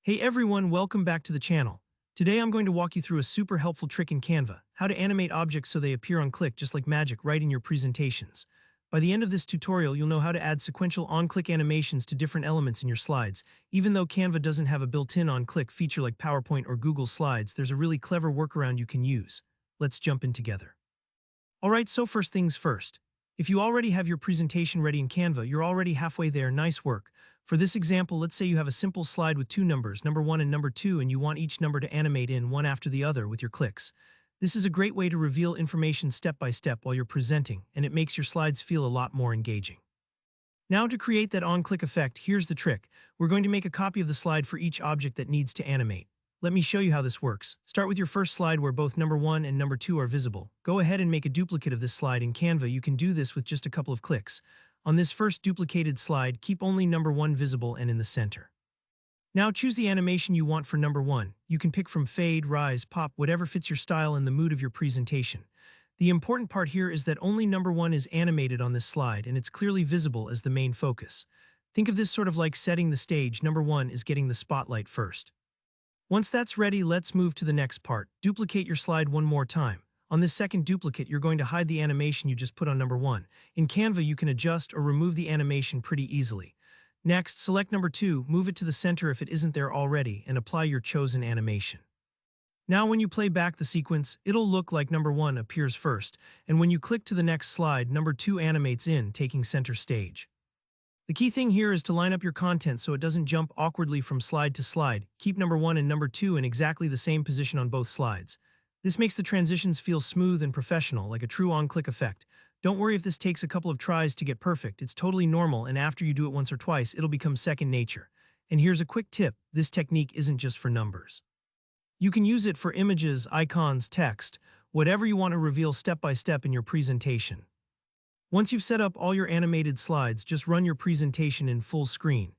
Hey everyone, welcome back to the channel. Today I'm going to walk you through a super helpful trick in Canva, how to animate objects so they appear on click just like magic right in your presentations. By the end of this tutorial, you'll know how to add sequential on-click animations to different elements in your slides. Even though Canva doesn't have a built-in on-click feature like PowerPoint or Google Slides, there's a really clever workaround you can use. Let's jump in together. Alright, so first things first. If you already have your presentation ready in Canva, you're already halfway there, nice work. For this example, let's say you have a simple slide with two numbers, number 1 and number 2, and you want each number to animate in one after the other with your clicks. This is a great way to reveal information step by step while you're presenting, and it makes your slides feel a lot more engaging. Now to create that on-click effect, here's the trick. We're going to make a copy of the slide for each object that needs to animate. Let me show you how this works. Start with your first slide where both number 1 and number 2 are visible. Go ahead and make a duplicate of this slide in Canva. You can do this with just a couple of clicks. On this first duplicated slide, keep only number 1 visible and in the center. Now choose the animation you want for number 1. You can pick from fade, rise, pop, whatever fits your style and the mood of your presentation. The important part here is that only number 1 is animated on this slide and it's clearly visible as the main focus. Think of this sort of like setting the stage. Number 1 is getting the spotlight first. Once that's ready, let's move to the next part. Duplicate your slide one more time. On this second duplicate, you're going to hide the animation you just put on number 1. In Canva, you can adjust or remove the animation pretty easily. Next, select number 2, move it to the center if it isn't there already, and apply your chosen animation. Now when you play back the sequence, it'll look like number 1 appears first, and when you click to the next slide, number 2 animates in, taking center stage. The key thing here is to line up your content so it doesn't jump awkwardly from slide to slide. Keep number 1 and number 2 in exactly the same position on both slides. This makes the transitions feel smooth and professional, like a true on-click effect. Don't worry if this takes a couple of tries to get perfect. It's totally normal, and after you do it once or twice, it'll become second nature. And here's a quick tip. This technique isn't just for numbers. You can use it for images, icons, text, whatever you want to reveal step by step in your presentation. Once you've set up all your animated slides, just run your presentation in full screen.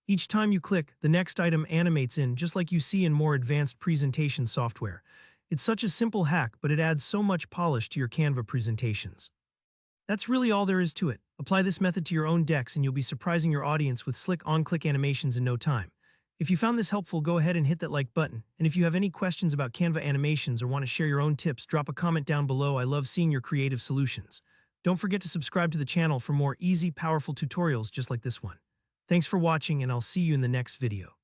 Each time you click, the next item animates in, just like you see in more advanced presentation software. It's such a simple hack, but it adds so much polish to your Canva presentations. That's really all there is to it. Apply this method to your own decks and you'll be surprising your audience with slick on-click animations in no time. If you found this helpful, go ahead and hit that like button. And if you have any questions about Canva animations or want to share your own tips, drop a comment down below. I love seeing your creative solutions. Don't forget to subscribe to the channel for more easy, powerful tutorials just like this one. Thanks for watching, and I'll see you in the next video.